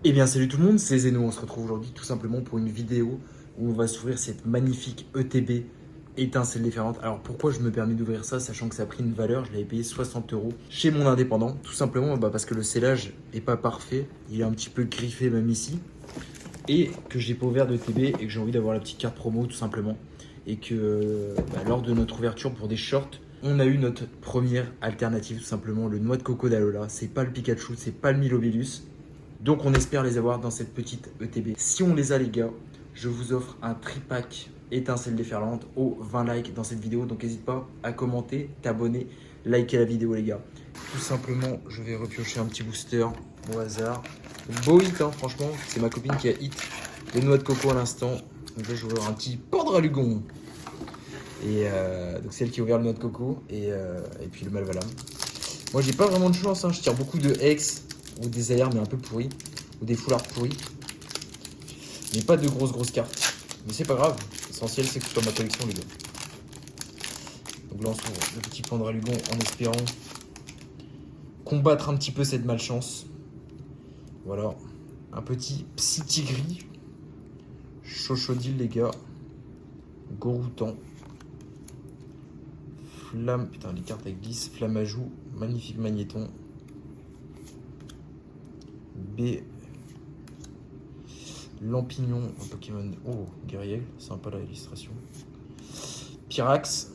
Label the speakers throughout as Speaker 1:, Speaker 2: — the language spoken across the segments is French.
Speaker 1: Eh bien salut tout le monde, c'est Zeno, on se retrouve aujourd'hui tout simplement pour une vidéo où on va s'ouvrir cette magnifique ETB étincelle déferlante. Alors pourquoi je me permets d'ouvrir ça, sachant que ça a pris une valeur, je l'avais payé 60 euros chez mon indépendant, tout simplement parce que le scellage est pas parfait, il est un petit peu griffé même ici, et que j'ai pas ouvert de ETB et que j'ai envie d'avoir la petite carte promo tout simplement, et que lors de notre ouverture pour des shorts, on a eu notre première alternative tout simplement, le noix de coco d'Alola. C'est pas le Pikachu, c'est pas le Milobellus. Donc on espère les avoir dans cette petite ETB. Si on les a les gars, je vous offre un tripack étincelle déferlante aux 20 likes dans cette vidéo. Donc n'hésite pas à commenter, t'abonner, liker la vidéo les gars. Tout simplement, je vais repiocher un petit booster au hasard. Beau hit hein, franchement, c'est ma copine qui a hit les noix de coco à l'instant. Donc là je vais avoir un petit Pandralugon. Et donc c'est elle qui a ouvert le noix de coco et puis le Malvalam. Moi j'ai pas vraiment de chance, hein. Je tire beaucoup de Hex ou des AR mais un peu pourris, ou des foulards pourris. Mais pas de grosses cartes. Mais c'est pas grave, l'essentiel c'est que ce soit ma collection les gars. Donc là on s'ouvre le petit Pandralugon en espérant combattre un petit peu cette malchance. Voilà, un petit Psy-Tigri, Chochodile les gars, Goroutan, Flamme, putain les cartes avec glisse, Flammajou, magnifique Magnéton, B, Lampignon, un Pokémon, oh Guerriel, sympa la illustration, Pyrax,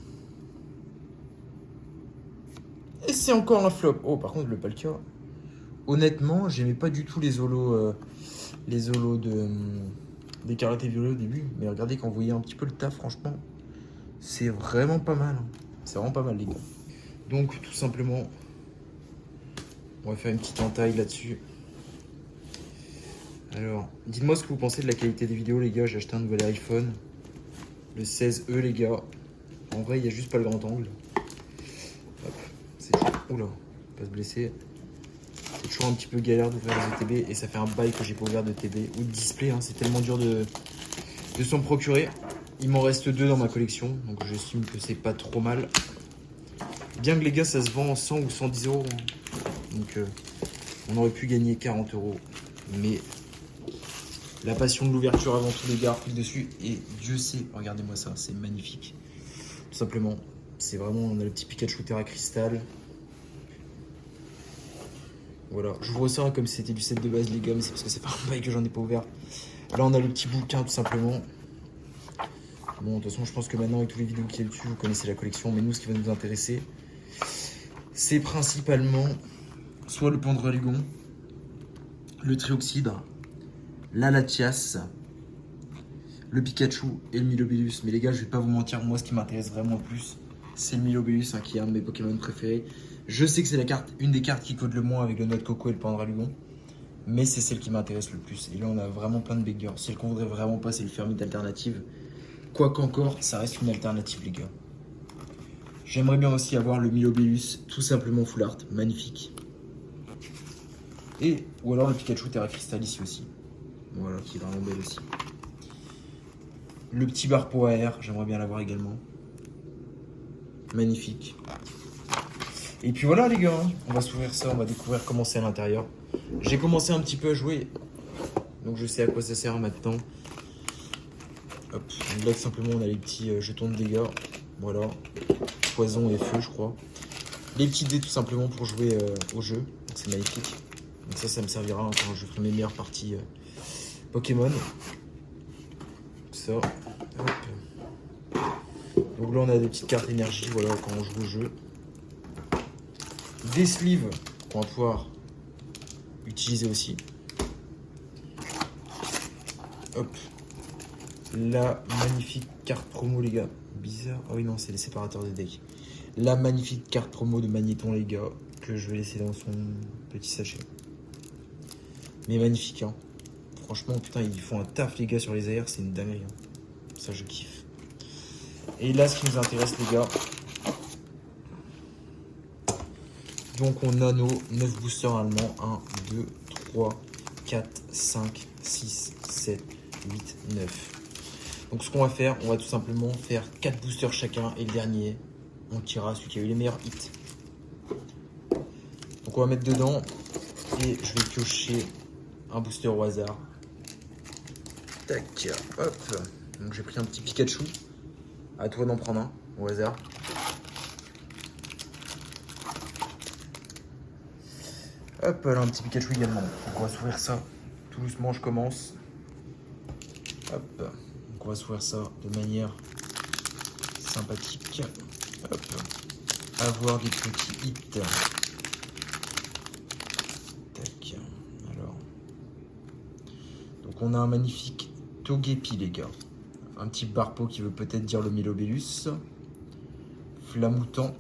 Speaker 1: et c'est encore un flop. Oh par contre le Palkia, honnêtement j'aimais pas du tout les holos de des karatés violets au début, mais regardez quand vous voyez un petit peu le taf franchement, c'est vraiment pas mal, hein. C'est vraiment pas mal les gars. Donc tout simplement, on va faire une petite entaille là-dessus. Alors, dites-moi ce que vous pensez de la qualité des vidéos les gars, j'ai acheté un nouvel iPhone, le 16E les gars. En vrai, il n'y a juste pas le grand angle. Hop, c'est toujours... Oula, pas se blesser. C'est toujours un petit peu galère d'ouvrir les ETB et ça fait un bail que j'ai pas ouvert de TB ou de display, hein. C'est tellement dur de s'en procurer. Il m'en reste 2 dans ma collection, donc j'estime que c'est pas trop mal. Bien que les gars, ça se vend en 100 ou 110 euros. Donc on aurait pu gagner 40 euros. Mais la passion de l'ouverture avant tout les gars, clique dessus et Dieu sait, regardez-moi ça, c'est magnifique. Tout simplement, c'est vraiment, on a le petit Pikachu Terra Cristal. Voilà, j'ouvre ça comme si c'était du set de base les gars, mais c'est parce que c'est pas un bail que j'en ai pas ouvert. Là on a le petit bouquin tout simplement. Bon, de toute façon, je pense que maintenant, avec tous les vidéos qu'il y a dessus, vous connaissez la collection. Mais nous, ce qui va nous intéresser, c'est principalement soit le Pandralugon, le Trioxydre, la Latias, le Pikachu et le Milobellus. Mais les gars, je vais pas vous mentir, moi, ce qui m'intéresse vraiment le plus, c'est le Milobellus, hein, qui est un de mes Pokémon préférés. Je sais que c'est une des cartes qui code le moins avec le Noix de Coco et le Pandralugon. Mais c'est celle qui m'intéresse le plus. Et là, on a vraiment plein de beggars. Celle qu'on voudrait vraiment pas, c'est le Fermite alternative. Quoi qu'encore, ça reste une alternative, les gars. J'aimerais bien aussi avoir le Milobellus, tout simplement full art, magnifique. Et, ou alors le Pikachu Terra Cristal ici aussi. Voilà, qui est vraiment belle aussi. Le petit Barpo AR, j'aimerais bien l'avoir également. Magnifique. Et puis voilà les gars, on va s'ouvrir ça, on va découvrir comment c'est à l'intérieur. J'ai commencé un petit peu à jouer, donc je sais à quoi ça sert maintenant. Hop, donc là simplement on a les petits jetons de dégâts. Voilà, poison et feu je crois. Les petits dés tout simplement pour jouer au jeu, donc c'est magnifique. Donc ça me servira hein, quand je ferai mes meilleures parties Pokémon. Ça, hop. Donc là on a des petites cartes énergie, voilà, quand on joue au jeu. Des sleeves qu'on va pouvoir utiliser aussi. Hop. La magnifique carte promo les gars. Bizarre. Ah oui non, c'est les séparateurs des decks. La magnifique carte promo de Magnéton les gars, que je vais laisser dans son petit sachet. Mais magnifique hein. Franchement putain ils font un taf les gars sur les AR, c'est une dinguerie hein. Ça je kiffe. Et là ce qui nous intéresse les gars, donc on a nos 9 boosters allemands. 1, 2, 3, 4, 5, 6, 7, 8, 9. Donc ce qu'on va faire, on va tout simplement faire 4 boosters chacun et le dernier, on tirera celui qui a eu les meilleurs hits. Donc on va mettre dedans et je vais piocher un booster au hasard. Tac, hop. Donc j'ai pris un petit Pikachu. À toi d'en prendre un au hasard. Hop, là un petit Pikachu également. Donc on va s'ouvrir ça. Tout doucement, je commence. Hop. Donc on va s'ouvrir ça de manière sympathique. Hop. Avoir des petits hits. Tac. Alors. Donc on a un magnifique Togepi, les gars. Un petit Barpo qui veut peut-être dire le Milobellus. Flamoutant.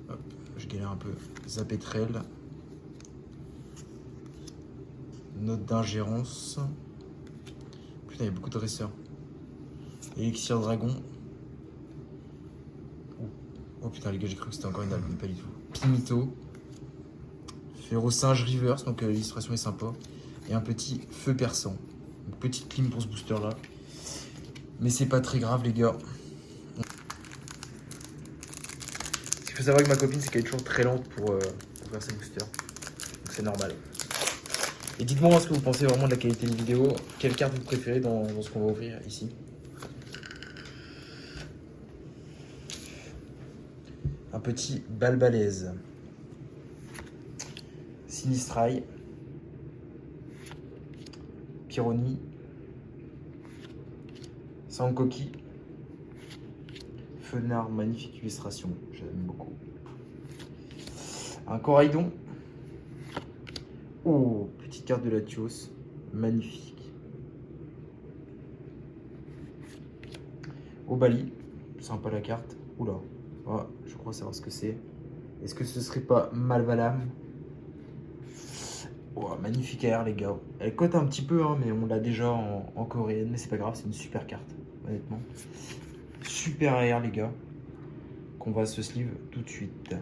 Speaker 1: Hop, je galère un peu. Zapetrel. Note d'ingérence. Putain, il y a beaucoup de dresseurs. Élixir Dragon. Oh putain, les gars, j'ai cru que c'était encore une algue, mais pas du tout. Pimito. Férocinge Reverse, donc l'illustration est sympa. Et un petit feu perçant. Donc, petite clim pour ce booster là. Mais c'est pas très grave, les gars. Ce qu'il faut savoir avec ma copine, c'est qu'elle est toujours très lente pour faire ses boosters. Donc c'est normal. Et dites-moi ce que vous pensez vraiment de la qualité de vidéo. Quelle carte vous préférez dans ce qu'on va ouvrir ici. Un petit Balbalaise. Sinistrail. Pyroni. Sankoki. Fenard, magnifique illustration, j'aime beaucoup. Un Coraidon. Oh, petite carte de Latios, magnifique. Obali, sympa la carte. Oula, oh, je crois savoir ce que c'est. Est-ce que ce serait pas Malvalam? Oh, magnifique AR, les gars. Elle cote un petit peu, hein, mais on l'a déjà en coréenne, mais c'est pas grave, c'est une super carte, honnêtement. Super AR, les gars, qu'on va se sleeve tout de suite.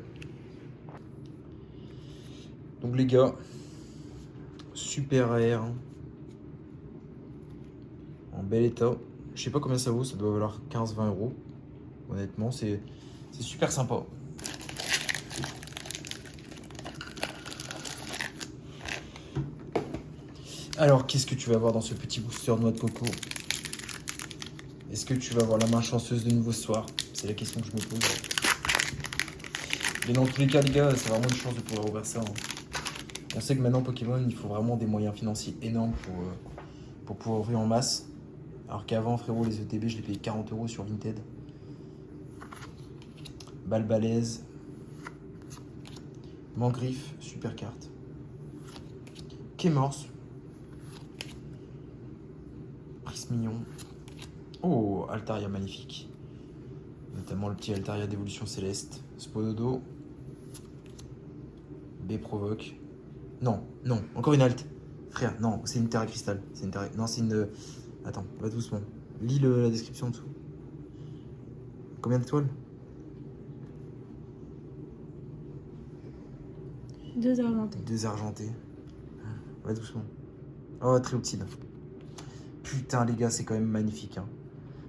Speaker 1: Donc les gars, super AR, en bel état. Je sais pas combien ça vaut, ça doit valoir 15-20 euros. Honnêtement, c'est super sympa. Alors, qu'est-ce que tu vas avoir dans ce petit booster noix de coco? Est-ce que tu vas avoir la main chanceuse de nouveau ce soir? C'est la question que je me pose. Mais dans tous les cas, les gars, c'est vraiment une chance de pouvoir ouvrir ça. Hein. On sait que maintenant, Pokémon, il faut vraiment des moyens financiers énormes pour pouvoir ouvrir en masse. Alors qu'avant, frérot, les ETB, je les payais 40 euros sur Vinted. Balbalaise. Mangriffe, super carte. Kémorse. Prismillon. Oh, Altaria magnifique. Notamment le petit Altaria d'évolution céleste. Spododo. B provoque. Non, non, encore une alt. Frère, non, c'est une Terra Cristal. C'est une Terra... Non, c'est une... Attends, va doucement. Lis la description en dessous. Combien d'étoiles?
Speaker 2: 2 argentés.
Speaker 1: 2 argentés. Va doucement. Oh, Trioxide. Putain, les gars, c'est quand même magnifique. Hein.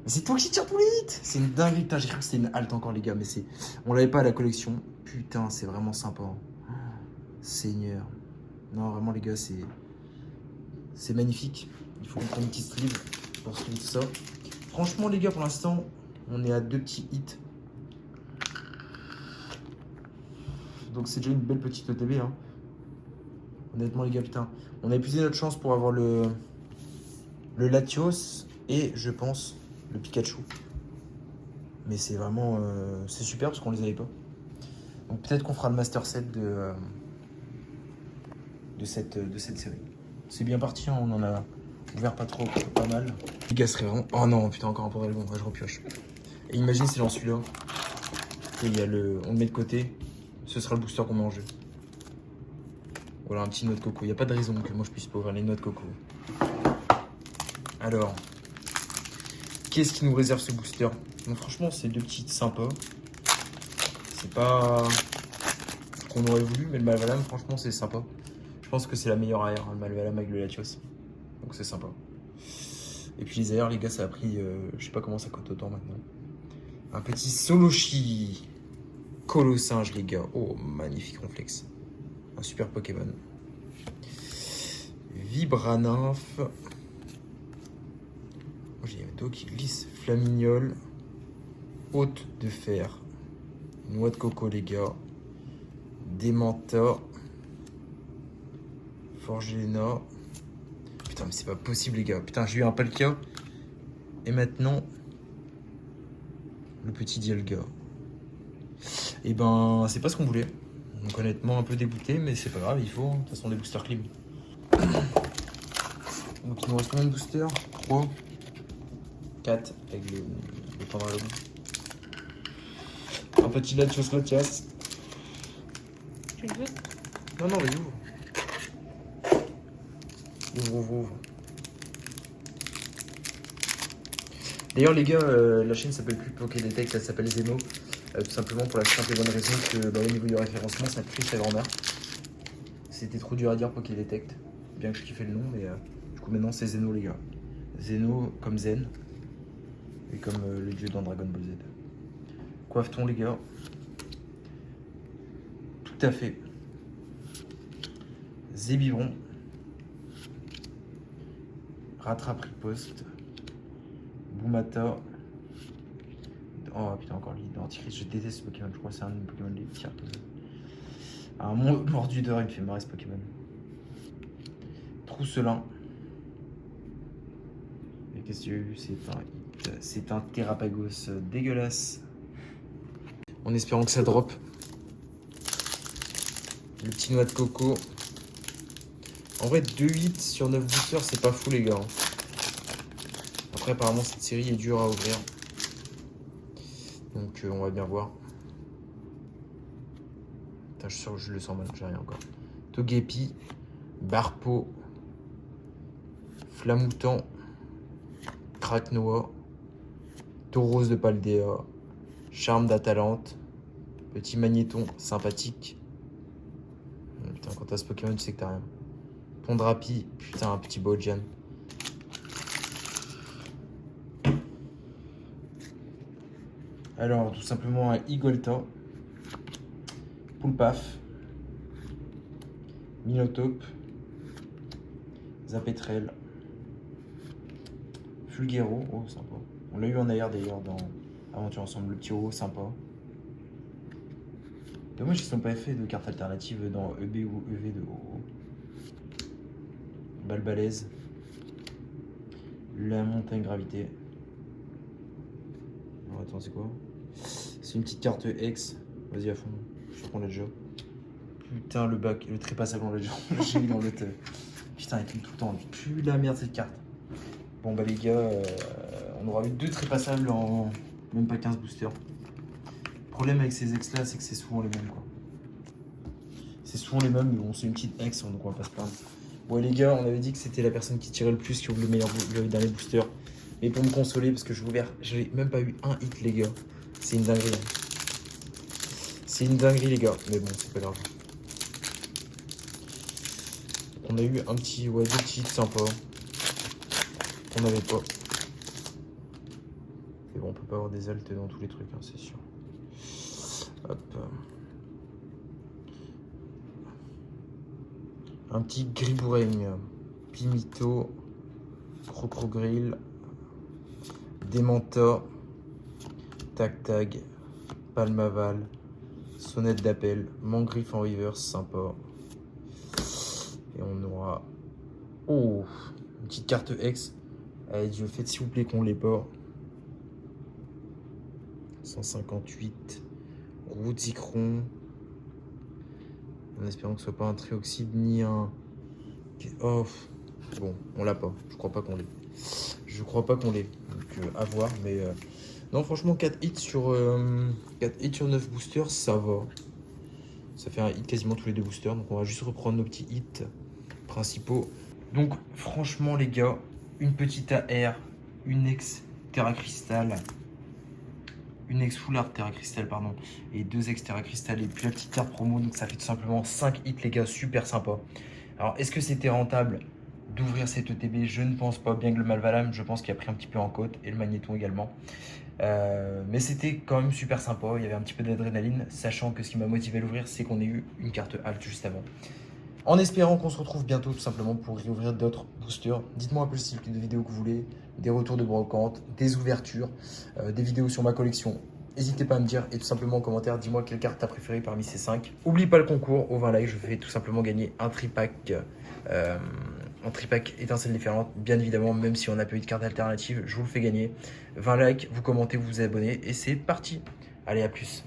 Speaker 1: Mais c'est toi qui tire tous les hits. C'est une dinguerie. Putain, j'ai cru que c'était une halte encore, les gars. Mais c'est... On l'avait pas à la collection. Putain, c'est vraiment sympa. Hein. Seigneur. Non, vraiment, les gars, c'est magnifique. Il faut qu'on prenne une petite sleeve pour sleeve tout ça. Franchement, les gars, pour l'instant, on est à 2 petits hits. Donc, c'est déjà une belle petite ETB. Hein. Honnêtement, les gars, putain. On a épuisé notre chance pour avoir le Latios et, je pense, le Pikachu. Mais c'est vraiment... c'est super parce qu'on les avait pas. Donc, peut-être qu'on fera le Master Set de cette série. C'est bien parti, hein, on en a ouvert pas mal. Les gars, serait vraiment... Oh non, putain, encore un Porygon, ouais, je repioche. Et imagine si j'en suis là. Et il y a on le met de côté. Ce sera le booster qu'on met en jeu. Voilà, un petit noix de coco. Il n'y a pas de raison que moi je puisse pas ouvrir les noix de coco. Alors, qu'est-ce qui nous réserve ce booster? Donc franchement, c'est 2 petites sympas. C'est pas ce qu'on aurait voulu, mais le Malvalam, franchement, c'est sympa. Je pense que c'est la meilleure AR, hein, le Malvalam avec le Latios. Donc c'est sympa. Et puis les AR, les gars, ça a pris... je sais pas comment ça coûte autant maintenant. Un petit Soloshi. Colossinge, les gars. Oh, magnifique Ronflex. Un super Pokémon. Vibranymphe. J'ai un dos qui glisse. Flamignol. Hôte de fer. Noix de coco, les gars. Démenta. Forgéna. Putain, mais c'est pas possible, les gars. Putain, j'ai eu un Palkia. Et maintenant, le petit Dialga. Et ben, c'est pas ce qu'on voulait. Donc, honnêtement, un peu dégoûté, mais c'est pas grave, il faut. De toute façon, des boosters clean. Donc, il nous reste combien de boosters? 3, 4 avec le Pandragon. Un petit lait de sauce Lotias.
Speaker 2: Tu le veux?
Speaker 1: Non, non, vas-y, ouvre. Ouvre. D'ailleurs, les gars, la chaîne s'appelle plus Pokédetect, elle s'appelle Zeno. Tout simplement pour la simple et bonne raison que au niveau du référencement, ça crie sa grand-mère. C'était trop dur à dire Pokédetect, bien que je kiffais le nom, mais du coup, maintenant c'est Zeno, les gars. Zeno comme Zen, et comme le dieu dans Dragon Ball Z. Coiffe-t-on, les gars? Tout à fait. Zébivron. Rattrape riposte. Boumata. Oh putain, encore l'Antichrist. Je déteste ce Pokémon. Je crois que c'est un Pokémon des pires. Un mordu d'or, il me fait marrer ce Pokémon. Trousselin. Et qu'est-ce qu'il y a eu? C'est un Terrapagos dégueulasse. En espérant que ça drop. Le petit noix de coco. En vrai, 2 hits sur 9 boosters, c'est pas fou, les gars. Après, apparemment, cette série est dure à ouvrir. Donc, on va bien voir. Putain, je suis sûr que je le sens mal, j'ai rien encore. Togepi, Barpo, Flamoutant, Cracknoa, Tauros de Paldea, Charme d'Atalante, Petit Magnéton sympathique. Putain, quand t'as ce Pokémon, tu sais que t'as rien. Pondrapi, putain, un petit Bojan. Alors, tout simplement un Igolta, Poulpaf, Minotape, Zapetrel, Fulguero, oh sympa. On l'a eu en air d'ailleurs dans Aventure Ensemble, le petit haut sympa. Dommage qu'ils ne sont pas fait de cartes alternatives dans EB ou EV de haut. Balbalaise, la montagne gravité. Oh, attends, c'est quoi? C'est une petite carte X. Vas-y à fond, je suis sûr qu'on l'a déjà. Putain, le bac, le trépassable, on l'a déjà. J'ai eu dans le putain, il tombe tout le temps. Plus la merde cette carte. Bon, bah les gars, on aura eu 2 trépassables en même pas 15 boosters. Le problème avec ces ex là, c'est que c'est souvent les mêmes, quoi. C'est souvent les mêmes, mais bon, c'est une petite ex, donc on va pas se plaindre. Bon, les gars, on avait dit que c'était la personne qui tirait le plus qui ouvre le meilleur dernier booster. Mais pour me consoler, parce que je vous ouvert, j'avais même pas eu un hit, les gars. C'est une dinguerie. C'est une dinguerie, les gars. Mais bon, c'est pas grave. On a eu un petit, ouais, 2 petits hits sympas. On n'avait pas. Mais bon, on peut pas avoir des altes dans tous les trucs, hein, c'est sûr. Hop. Un petit Griboureigne, Pimito, Crocrogrill, Démenta, Tac-Tag, Palmaval, Sonnette d'appel, Mangriffe en reverse, sympa. Et on aura... Oh, une petite carte X. Allez, Dieu, faites s'il vous plaît qu'on l'ait pas. 158. Roudzicron. En espérant que ce soit pas un Trioxyde ni un... Oh, bon, on l'a pas. Je crois pas qu'on l'ait. Je crois pas qu'on l'ait. Donc, à voir. Mais non, franchement, 4 hits sur 9 boosters, ça va. Ça fait un hit quasiment tous les 2 boosters. Donc, on va juste reprendre nos petits hits principaux. Donc, franchement, les gars, une petite AR, une ex Terra Crystal. Une ex full art Terra Crystal, pardon, et 2 ex Terra Crystal, et puis la petite carte promo, donc ça fait tout simplement 5 hits, les gars, super sympa. Alors, est-ce que c'était rentable d'ouvrir cette ETB? Je ne pense pas, bien que le Malvalam, je pense qu'il a pris un petit peu en côte, et le Magnéton également. Mais c'était quand même super sympa, il y avait un petit peu d'adrénaline, sachant que ce qui m'a motivé à l'ouvrir, c'est qu'on ait eu une carte alt juste avant. En espérant qu'on se retrouve bientôt tout simplement pour réouvrir d'autres boosters. Dites-moi un peu le style de vidéos que vous voulez, des retours de brocante, des ouvertures, des vidéos sur ma collection. N'hésitez pas à me dire et tout simplement en commentaire, dis-moi quelle carte t'as préférée parmi ces 5. Oublie pas le concours, au 20 likes, je fais tout simplement gagner un tripack. Un tripack étincelle différente, bien évidemment, même si on n'a pas eu de carte alternative, je vous le fais gagner. 20 likes, vous commentez, vous vous abonnez et c'est parti. Allez, à plus.